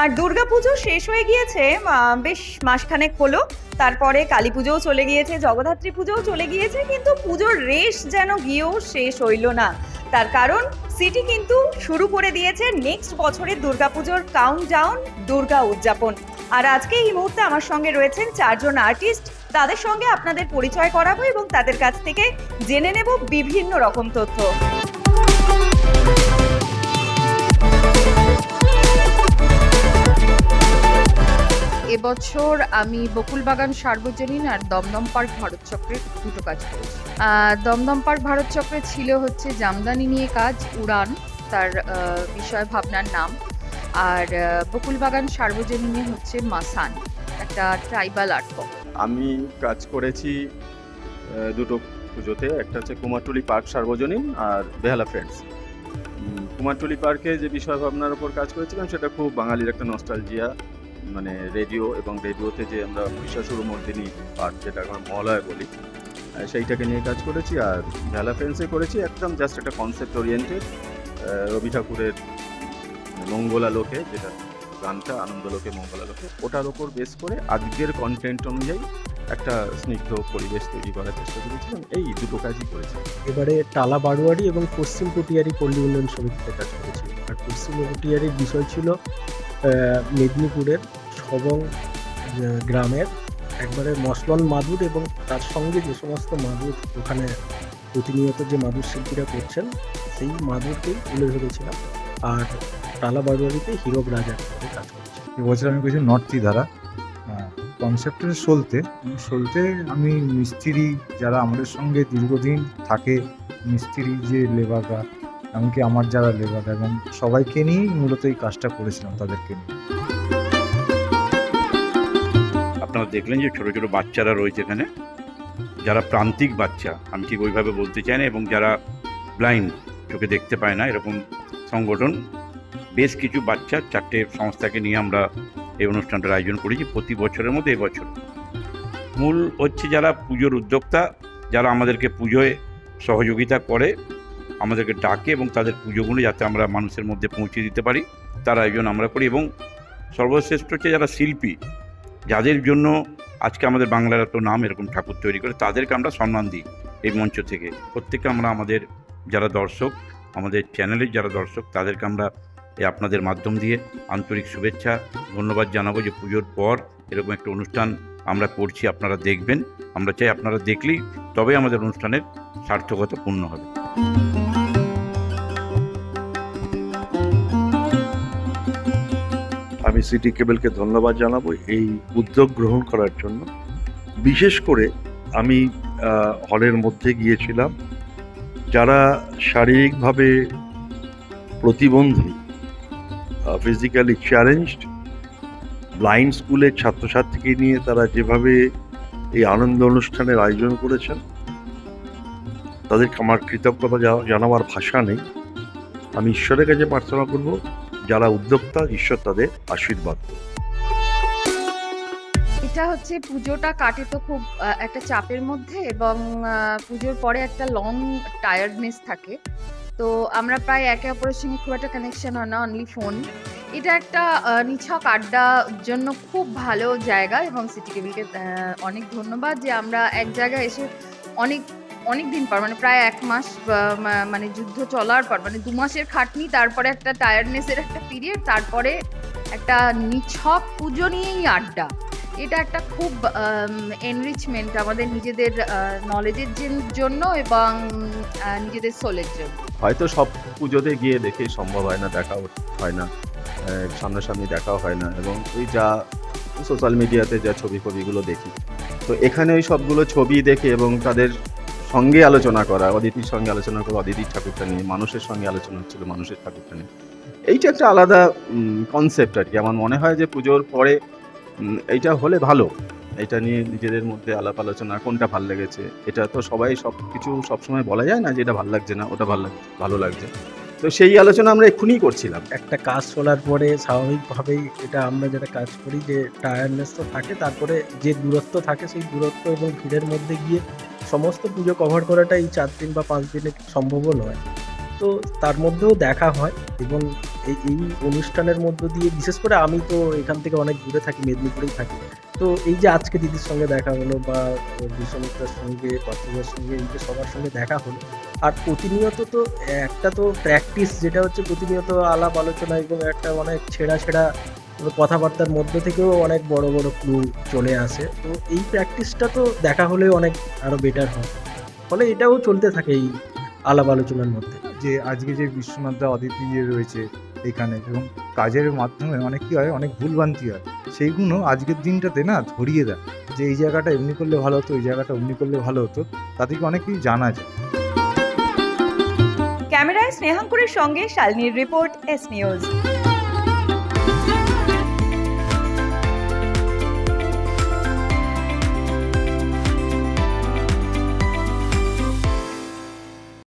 আর দুর্গাপুজো শেষ হয়ে গিয়েছে বেশ মাসখানেক হলো। তারপরে কালী পুজোও চলে গিয়েছে, জগদ্ধাত্রী পুজোও চলে গিয়েছে, কিন্তু পুজোর রেশ যেন গিয়েও শেষ হইল না। তার কারণ সিটি কিন্তু শুরু করে দিয়েছে নেক্সট বছরের দুর্গাপুজোর কাউন্টডাউন, দুর্গা উদযাপন। আর আজকে এই মুহূর্তে আমার সঙ্গে রয়েছেন 4 জন আর্টিস্ট। তাদের সঙ্গে আপনাদের পরিচয় করাবো এবং তাদের কাছ থেকে জেনে নেব বিভিন্ন রকম তথ্য। এবছর আমি বকুলবাগান সার্বজনীন আর দমদম পার্ক ভারত চক্রের দুটো কাজ করেছি। দমদম পার্ক ভারত চক্রে ছিল হচ্ছে জামদানি নিয়ে কাজ, উড়ান তার বিষয় ভাবনার নাম। আর বকুলবাগান সার্বজনীনে হচ্ছে মাসান, একটা ট্রাইবাল আর্ট ফর্ম। আমি কাজ করেছি দুটো পুজোতে, একটা হচ্ছে কুমারটুলি পার্ক সার্বজনীন আর বেহালা ফ্রেন্ডস। কুমারটুলি পার্কে যে বিষয় ভাবনার উপর কাজ করেছিলাম সেটা খুব বাঙালির একটা নস্টালজিয়া, মানে রেডিও এবং রেডিওতে যে আমরা মহিষাসুরমর্দিনী পার্ট, যেটা আমরা মহালয়া বলি, সেইটাকে নিয়ে কাজ করেছি। আর বেহালা ফ্রেন্ডসে করেছি একদম জাস্ট একটা কনসেপ্ট ওরিয়েন্টেড, রবি ঠাকুরের মঙ্গলা লোকে, যেটা গানটা আনন্দলোকে মঙ্গলা লোকে, ওটার ওপর বেস করে আজকের কন্টেন্ট অনুযায়ী একটা স্নিগ্ধ পরিবেশ তৈরি করার চেষ্টা করেছিলাম। এই দুটো কাজই করেছি। এবারে টালা বারোয়ারি এবং পশ্চিম পটিয়ারি পল্লী উন্নয়ন সমিতিতে কাজ করেছি। আর পশ্চিম পটিয়ারির বিষয় ছিল মেদিনীপুরের সবং গ্রামের একবারে মসলন মাদুর এবং তার সঙ্গে যে সমস্ত মাদুর ওখানে প্রতিনিয়ত যে মাদুর শিল্পীরা করছেন সেই মাদুরকেই তুলে ধরেছিলাম। আর টালা বারোয়ারিতে হীরক রাজার কাজ করেছি। এবছর আমি করেছি নর্থি ধারা কনসেপ্টের সলতে আমি মিস্ত্রি যারা আমাদের সঙ্গে দীর্ঘদিন থাকে, মিস্ত্রি যে লেবাররা, এমনকি আমার যারা লেবার, এবং সবাইকে নিয়েই মূলত এই কাজটা করেছিলাম, তাদেরকে নিয়ে। আপনারা দেখলেন যে ছোটো ছোটো বাচ্চারা রয়েছে এখানে, যারা প্রান্তিক বাচ্চা, আমি ঠিক ওইভাবে বলতে চাই না, এবং যারা ব্লাইন্ড, চোখে দেখতে পায় না, এরকম সংগঠন বেশ কিছু বাচ্চা, 4টে সংস্থাকে নিয়ে আমরা এই অনুষ্ঠানটার আয়োজন করেছি প্রতি বছরের মধ্যে। এবছর মূল হচ্ছে যারা পুজোর উদ্যোক্তা, যারা আমাদেরকে পুজোয় সহযোগিতা করে, আমাদেরকে ডাকে এবং তাদের পুজোগুলো যাতে আমরা মানুষের মধ্যে পৌঁছে দিতে পারি, তার আয়োজন আমরা করি। এবং সর্বশ্রেষ্ঠ হচ্ছে যারা শিল্পী, যাদের জন্য আজকে আমাদের বাংলার এত নাম, এরকম ঠাকুর তৈরি করে, তাদেরকে আমরা সম্মান দিই এই মঞ্চ থেকে। প্রত্যেককে আমরা আমাদের যারা দর্শক, আমাদের চ্যানেলের যারা দর্শক, তাদেরকে আমরা আপনাদের মাধ্যম দিয়ে আন্তরিক শুভেচ্ছা, ধন্যবাদ জানাবো যে পুজোর পর এরকম একটা অনুষ্ঠান আমরা করছি, আপনারা দেখবেন। আমরা চাই আপনারা দেখলেই তবে আমাদের অনুষ্ঠানের সার্থকতা পূর্ণ হবে। আমি সিটি কেবলকে ধন্যবাদ জানাবো এই উদ্যোগ গ্রহণ করার জন্য। বিশেষ করে আমি হলের মধ্যে গিয়েছিলাম, যারা শারীরিকভাবে প্রতিবন্ধী, ফিজিক্যালি চ্যালেঞ্জড, ব্লাইন্ড স্কুলের ছাত্রছাত্রীকে নিয়ে তারা যেভাবে এই আনন্দ অনুষ্ঠানের আয়োজন করেছেন, তাদেরকে আমার কৃতজ্ঞতা জানাবার ভাষা নেই। আমি ঈশ্বরের কাছে প্রার্থনা করব, যারা উদ্যোক্তা, ঈশ্বর তাদের আশীর্বাদ করবে। এটা হচ্ছে পুজোটা কাটে তো খুব একটা চাপের মধ্যে, এবং পুজোর পরে একটা লং টায়ার্ডনেস থাকে। তো আমরা প্রায় একে অপরের সঙ্গে খুব একটা কানেকশন হয় না, অনলি ফোন। এটা একটা নিছক আড্ডার জন্য খুব ভালো জায়গা, এবং সিটি কেবলকে অনেক ধন্যবাদ যে আমরা এক জায়গায় এসে অনেক দিন পর, মানে প্রায় 1 মাস, মানে যুদ্ধ চলার পর, মানে 2 মাসের খাটনি, তারপরে একটা টায়ার্ডনেসের একটা পিরিয়ড, তারপরে একটা নিছক পুজো নিয়েই আড্ডা। এটা একটা খুব এনরিচমেন্ট আমাদের নিজেদের নলেজের জন্য এবং নিজেদের সোলের জন্য। হয়তো সব পুজোতে গিয়ে দেখে সম্ভব হয় না, দেখা হয় না, সামনাসামনি দেখাও হয় না, এবং ওই যা সোশ্যাল মিডিয়াতে যা ছবিগুলো দেখি, তো এখানে ওই সবগুলো ছবি দেখে এবং তাদের সঙ্গে আলোচনা করা, অদিতির সঙ্গে আলোচনা করা অদিতির ঠাকুরটা নিয়ে, মানুষের সঙ্গে আলোচনা হচ্ছিল মানুষের ঠাকুরটা নিয়ে, এইটা একটা আলাদা কনসেপ্ট আর কি। আমার মনে হয় যে পুজোর পরে এইটা হলে ভালো, এটা নিয়ে নিজেদের মধ্যে আলাপ আলোচনা, কোনটা ভালো লেগেছে, এটা তো সবাই সব কিছু সবসময় বলা যায় না যে এটা ভালো লাগছে না, ওটা ভালো লাগছে, তো সেই আলোচনা আমরা এক্ষুনি করছিলাম। একটা কাজ চলার পরে স্বাভাবিকভাবেই এটা আমরা যেটা কাজ করি যে টায়ার্ডনেস তো থাকে, তারপরে যে দূরত্ব থাকে সেই দূরত্ব এবং ভিড়ের মধ্যে গিয়ে সমস্ত পুজো কভার করাটা এই 4 দিন বা 5 দিনে সম্ভবও নয়। তো তার মধ্যেও দেখা হয় এবং এই অনুষ্ঠানের মধ্য দিয়ে, বিশেষ করে আমি তো এখান থেকে অনেক দূরে থাকি, মেদিনীপুরেই থাকি, তো এই যে আজকে দিদির সঙ্গে দেখা হলো বা বিশ্বমিত্রার সঙ্গে, পার্থিবের সঙ্গে, এই যে সবার সঙ্গে দেখা হলো, আর প্রতিনিয়ত তো একটা তো প্র্যাকটিস, যেটা হচ্ছে প্রতিনিয়ত আলাপ আলোচনা এবং একটা অনেক ছেঁড়া কথাবার্তার মধ্য থেকেও অনেক বড় বড় ক্লু চলে আসে। তো এই প্র্যাকটিসটা তো দেখা হলে অনেক আরো বেটার হয়, ফলে এটাও চলতে থাকে এই আলাপ আলোচনার মধ্যে। যে আজকে যে বিশ্বনাথ দা, অদিতি যে রয়েছে এখানে, এবং কাজের মাধ্যমে অনেক কি হয়, অনেক ভুলভ্রান্তি হয়, সেইগুলো আজকের দিনটাতে না ধরিয়ে দেয় যে এই জায়গাটা এমনি করলে ভালো হতো, এই জায়গাটা অমনি করলে ভালো হতো, তাদেরকে অনেক কিছু জানা যায়। ক্যামেরায় স্নেহাঙ্কুরের সঙ্গে শালিনীর রিপোর্ট, এস নিউজ।